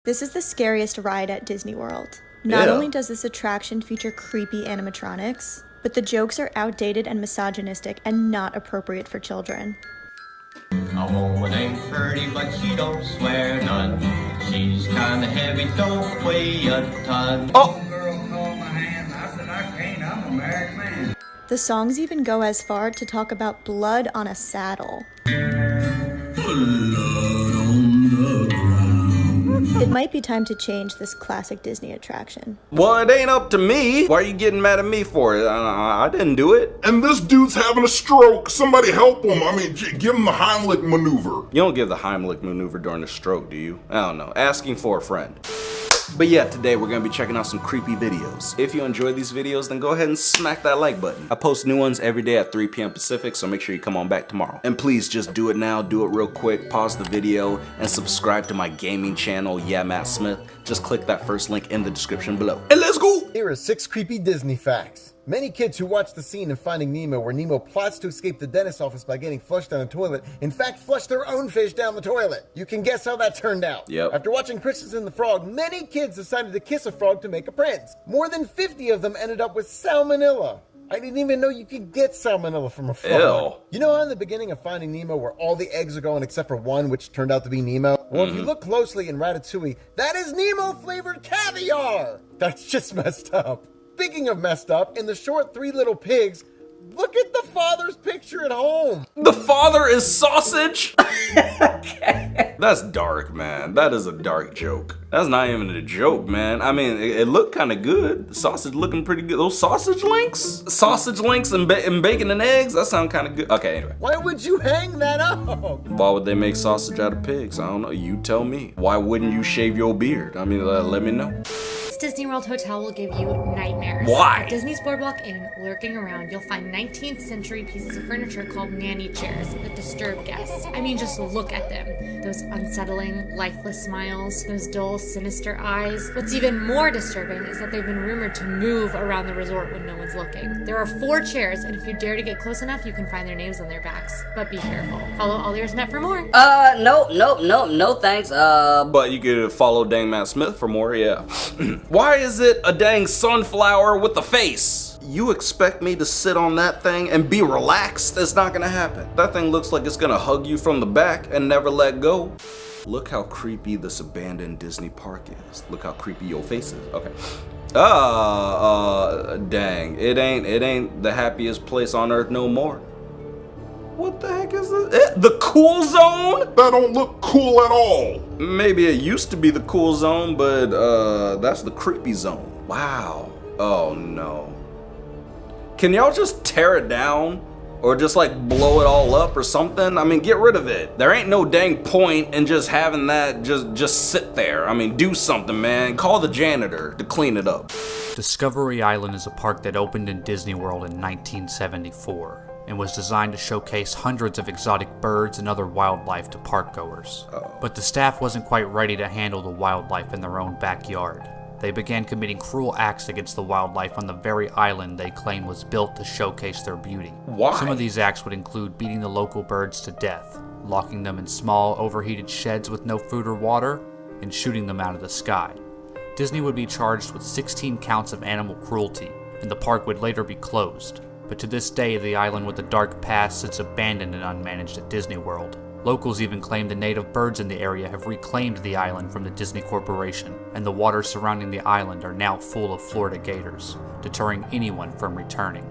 This is the scariest ride at Disney World. Not only does this attraction feature creepy animatronics, but the jokes are outdated and misogynistic and not appropriate for children. A woman ain't pretty, but she don't swear none. She's kinda heavy, don't weigh a ton. Oh! Girl called my hand. I said, I can't. I'm a married man. The songs even go as far to talk about blood on a saddle. It might be time to change this classic Disney attraction. Well, it ain't up to me. Why are you getting mad at me for it? I didn't do it. And this dude's having a stroke. Somebody help him. I mean, give him the Heimlich maneuver. You don't give the Heimlich maneuver during a stroke, do you? I don't know. Asking for a friend. But yeah, today we're gonna be checking out some creepy videos. If you enjoy these videos, then go ahead and smack that like button. I post new ones every day at 3 p.m. Pacific, so make sure you come on back tomorrow. And please just do it now, do it real quick, pause the video, and subscribe to my gaming channel, Yeah Matt Smith. Just click that first link in the description below. And let's go! Here are 6 creepy Disney facts. Many kids who watch the scene in Finding Nemo where Nemo plots to escape the dentist's office by getting flushed down the toilet, in fact flush their own fish down the toilet. You can guess how that turned out. Yep. After watching Princess and the Frog, many kids decided to kiss a frog to make a prince. More than 50 of them ended up with salmonella. I didn't even know you could get salmonella from a frog. Ew. You know how in the beginning of Finding Nemo where all the eggs are gone except for one, which turned out to be Nemo? Well, if you look closely in Ratatouille, that is Nemo-flavored caviar! That's just messed up. Speaking of messed up, in the short Three Little Pigs, look at the father's picture at home. The father is sausage? Okay. That's dark, man. That is a dark joke. That's not even a joke, man. I mean, it looked kind of good. The sausage looking pretty good. Those sausage links? Sausage links and bacon and eggs? That sound kind of good. Okay, anyway. Why would you hang that up? Why would they make sausage out of pigs? I don't know. You tell me. Why wouldn't you shave your beard? I mean, let me know. Disney World Hotel will give you nightmares. Why? At Disney's Boardwalk Inn, lurking around, you'll find 19th century pieces of furniture called nanny chairs that disturb guests. I mean, just look at them. Those unsettling, lifeless smiles, those dull, sinister eyes. What's even more disturbing is that they've been rumored to move around the resort when no one's looking. There are 4 chairs, and if you dare to get close enough, you can find their names on their backs. But be careful. Follow All Ears Met for more. No thanks, But you could follow Dang Matt Smith for more, yeah. Why is it a dang sunflower with a face? You expect me to sit on that thing and be relaxed? That's not gonna happen. That thing looks like it's gonna hug you from the back and never let go. Look how creepy this abandoned Disney park is. Look how creepy your face is. Okay. Dang. It ain't the happiest place on earth no more. What the heck is this? The cool zone? That don't look cool at all. Maybe it used to be the cool zone, but that's the creepy zone. Wow. Oh no. Can y'all just tear it down? Or just like blow it all up or something? I mean, get rid of it. There ain't no dang point in just having that just sit there. I mean, do something, man. Call the janitor to clean it up. Discovery Island is a park that opened in Disney World in 1974 and was designed to showcase hundreds of exotic birds and other wildlife to parkgoers. But the staff wasn't quite ready to handle the wildlife in their own backyard. They began committing cruel acts against the wildlife on the very island they claimed was built to showcase their beauty. Why? Some of these acts would include beating the local birds to death, locking them in small, overheated sheds with no food or water, and shooting them out of the sky. Disney would be charged with 16 counts of animal cruelty, and the park would later be closed. But to this day, the island with a dark past sits abandoned and unmanaged at Disney World. Locals even claim the native birds in the area have reclaimed the island from the Disney Corporation, and the waters surrounding the island are now full of Florida gators, deterring anyone from returning.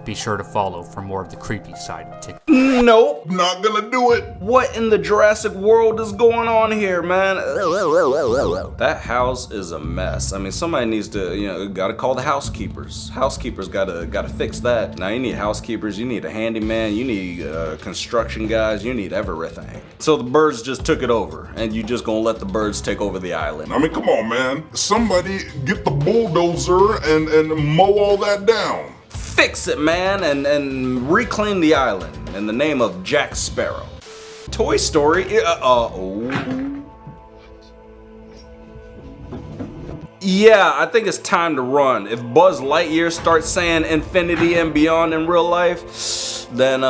Be sure to follow for more of the creepy side of TikTok. Nope. Not gonna do it. What in the Jurassic world is going on here, man? That house is a mess. I mean, somebody needs to, gotta call the housekeepers. Housekeepers gotta fix that. Now you need housekeepers, you need a handyman, you need construction guys, you need everything. So the birds just took it over, and you just gonna let the birds take over the island. I mean, come on, man. Somebody get the bulldozer and mow all that down. Fix it, man, and reclaim the island in the name of Jack Sparrow. Toy Story, Yeah, I think it's time to run. If Buzz Lightyear starts saying infinity and beyond in real life, then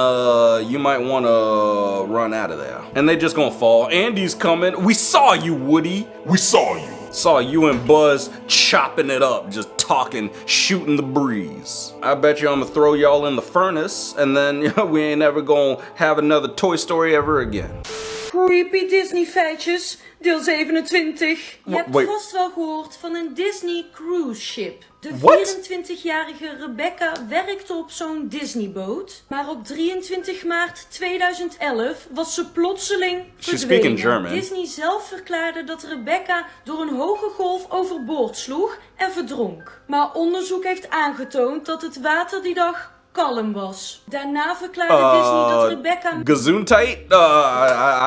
you might want to run out of there. And they just gonna fall. Andy's coming. We saw you, Woody. We saw you. Saw you and Buzz chopping it up, just talking, shooting the breeze. I bet you I'm gonna throw y'all in the furnace, and then we ain't ever gonna have another Toy Story ever again. Creepy Disney feitjes, deel 27. Je hebt Wait. vast wel gehoord van een Disney cruise ship. De What? 24-jarige Rebecca werkte op zo'n Disneyboot. Maar op 23 maart 2011 was ze plotseling She's verdwenen. speaking German. Disney zelf verklaarde dat Rebecca door een hoge golf overboord sloeg en verdronk. Maar onderzoek heeft aangetoond dat het water die dag kalm was. Daarna verklaarde Disney dat Rebecca... Gesundheit?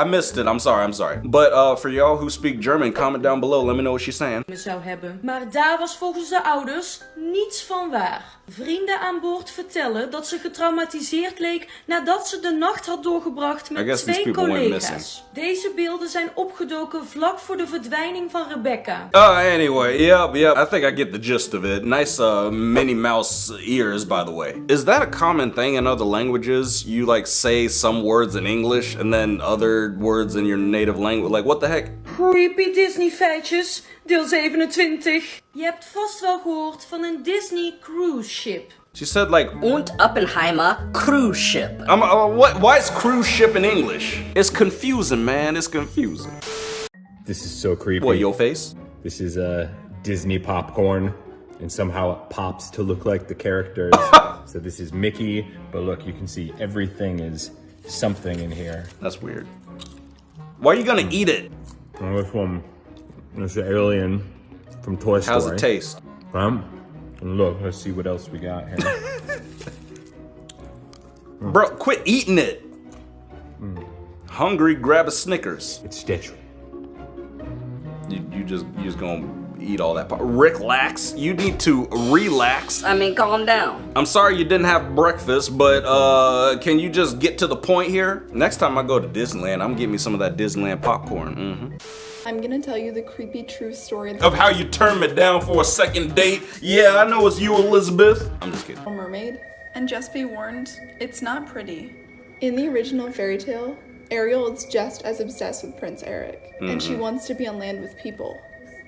I missed it. I'm sorry. But for y'all who speak German, comment down below. Let me know what she's saying. zou hebben. Maar daar was volgens de ouders niets van waar. Vrienden aan boord vertellen dat ze getraumatiseerd leek nadat ze de nacht had doorgebracht met 2 collega's. Deze beelden zijn opgedoken vlak voor de verdwijning van Rebecca. Anyway, yep. I think I get the gist of it. Nice Minnie Mouse ears, by the way. Is that a common thing in other languages? You like say some words in English and then other words in your native language? Like, what the heck? Creepy Disney feitjes, deel 27. Je hebt vast wel gehoord van een Disney cruise ship. She said like... Und Oppenheimer cruise ship. Why is cruise ship in English? It's confusing, man. It's confusing. This is so creepy. What, your face? This is Disney popcorn, and somehow it pops to look like the characters. So this is Mickey, but look, you can see everything is something in here. That's weird. Why are you gonna eat it? And this one is the alien from Toy Story. How's it taste? And look, let's see what else we got here. Bro, quit eating it. Hungry, grab a Snickers. It's Stitch. You just gonna eat all that. Relax. You need to relax. I mean, calm down. I'm sorry you didn't have breakfast, but can you just get to the point here? Next time I go to Disneyland, I'm getting me some of that Disneyland popcorn. I'm gonna tell you the creepy true story Of how you turned me down for a second date. Yeah, I know it's you, Elizabeth. I'm just kidding. mermaid. And just be warned, it's not pretty. In the original fairy tale, Ariel is just as obsessed with Prince Eric, and she wants to be on land with people.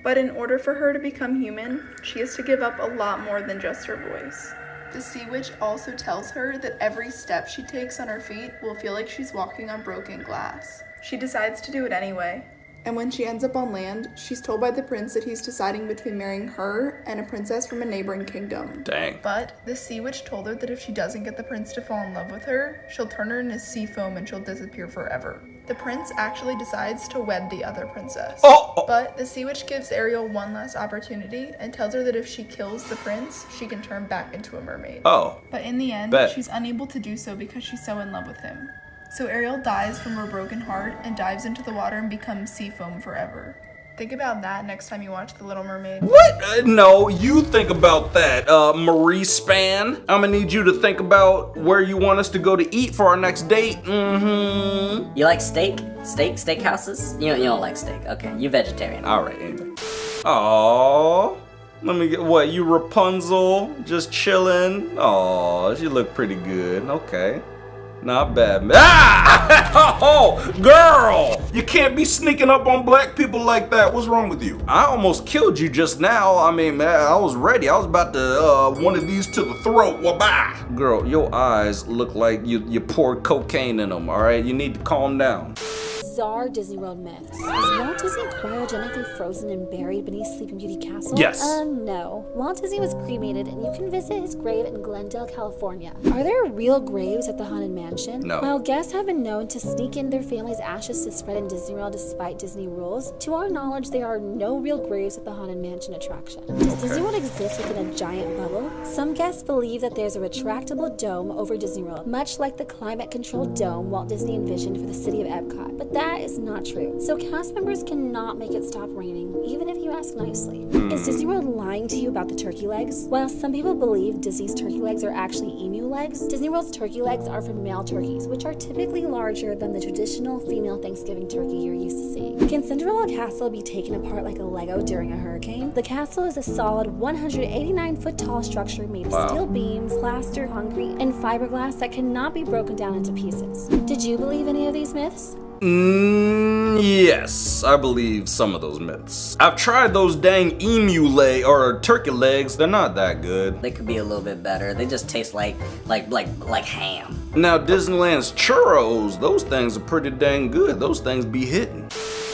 But in order for her to become human, she has to give up a lot more than just her voice. The Sea Witch also tells her that every step she takes on her feet will feel like she's walking on broken glass. She decides to do it anyway. And when she ends up on land, she's told by the prince that he's deciding between marrying her and a princess from a neighboring kingdom. Dang. But the Sea Witch told her that if she doesn't get the prince to fall in love with her, she'll turn her into sea foam and she'll disappear forever. The prince actually decides to wed the other princess. But the Sea Witch gives Ariel one last opportunity and tells her that if she kills the prince, she can turn back into a mermaid. But in the end, she's unable to do so because she's so in love with him. So Ariel dies from her broken heart and dives into the water and becomes sea foam forever. Think about that next time you watch The Little Mermaid. What? No, you think about that, Marie Span. I'm gonna need you to think about where you want us to go to eat for our next date. You like steak? Steakhouses? You don't like steak. Okay, you vegetarian. All right, anyway. Aww. Let me get, what, you Rapunzel? Just chilling? Aw, she look pretty good. Okay. Not bad. Oh, girl! You can't be sneaking up on black people like that. What's wrong with you? I almost killed you just now. I mean, man, I was ready. I was about to, one of these to the throat. Wah-bah! Girl, your eyes look like you poured cocaine in them, all right? You need to calm down. Bizarre Disney World myths. Is Walt Disney cryogenically frozen and buried beneath Sleeping Beauty Castle? Yes. No. Walt Disney was cremated, and you can visit his grave in Glendale, California. Are there real graves at the Haunted Mansion? No. While guests have been known to sneak in their family's ashes to spread in Disney World despite Disney rules, to our knowledge, there are no real graves at the Haunted Mansion attraction. Does Disney World exist within a giant bubble? Some guests believe that there's a retractable dome over Disney World, much like the climate-controlled dome Walt Disney envisioned for the city of Epcot. But that That is not true. So cast members cannot make it stop raining, even if you ask nicely. Is Disney World lying to you about the turkey legs? While some people believe Disney's turkey legs are actually emu legs, Disney World's turkey legs are for male turkeys, which are typically larger than the traditional female Thanksgiving turkey you're used to seeing. Can Cinderella Castle be taken apart like a Lego during a hurricane? The castle is a solid 189-foot tall structure made of steel beams, plaster, concrete, and fiberglass that cannot be broken down into pieces. Did you believe any of these myths? Yes, I believe some of those myths. I've tried those dang emu leg or turkey legs. They're not that good. They could be a little bit better. They just taste like ham. Now Disneyland's churros, those things are pretty dang good. Those things be hitting.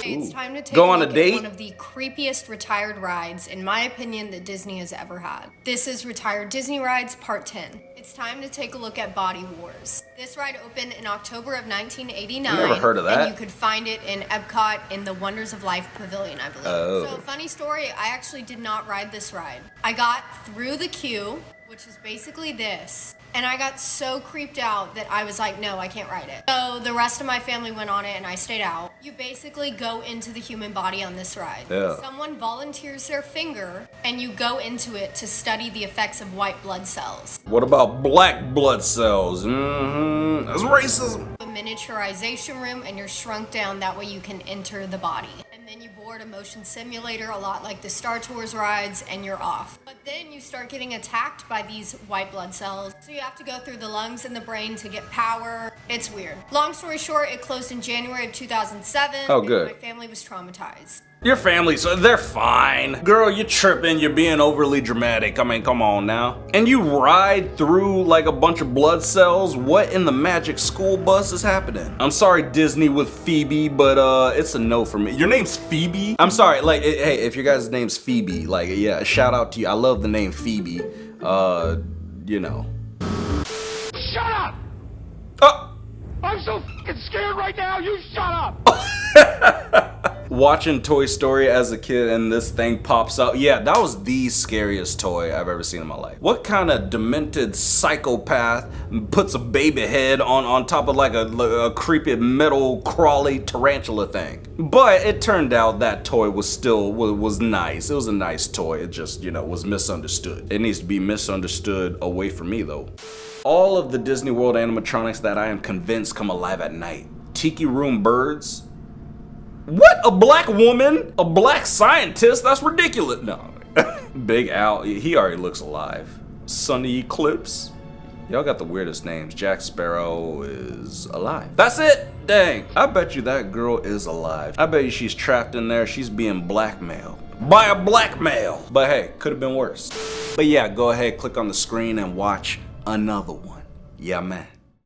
It's time to take Go a on a look date? at one of the creepiest retired rides, in my opinion, that Disney has ever had. This is Retired Disney Rides Part 10. It's time to take a look at Body Wars. This ride opened in October of 1989. Never heard of that. And you could find it in Epcot in the Wonders of Life Pavilion, I believe. Oh. So, funny story, I actually did not ride this ride. I got through the queue, which is basically this, and I got so creeped out that I was like, no, I can't ride it. So the rest of my family went on it and I stayed out. You basically go into the human body on this ride. Yeah. Someone volunteers their finger and you go into it to study the effects of white blood cells. What about black blood cells? That's racism. A miniaturization room and you're shrunk down, that way you can enter the body. And then you board a motion simulator, a lot like the Star Tours rides, and you're off. But then you start getting attacked by these white blood cells. So you have to go through the lungs and the brain to get power. It's weird. Long story short, it closed in January of 2007. Oh, good. And my family was traumatized. Your family, so they're fine. Girl, you're tripping, you're being overly dramatic. I mean, come on now. And you ride through like a bunch of blood cells? What in the magic school bus is happening? I'm sorry, Disney with Phoebe, but it's a no for me. Your name's Phoebe? I'm sorry, like, hey, if your guys' name's Phoebe, like, yeah, shout out to you. I love the name Phoebe. You know. Shut up! I'm so fucking scared right now, you shut up! Watching Toy Story as a kid and this thing pops out. Yeah, that was the scariest toy I've ever seen in my life. What kind of demented psychopath puts a baby head on top of like a creepy metal crawly tarantula thing? But it turned out that toy was nice. It was a nice toy. It just, you know, was misunderstood. It needs to be misunderstood away from me though. All of the Disney World animatronics that I am convinced come alive at night. Tiki Room birds. What? A black woman? A black scientist? That's ridiculous. No. Big Al, he already looks alive. Sunny Eclipse? Y'all got the weirdest names. Jack Sparrow is alive. That's it? Dang. I bet you that girl is alive. I bet you she's trapped in there. She's being blackmailed by a black male. But hey, could have been worse. But yeah, go ahead, click on the screen and watch another one. Yeah, man.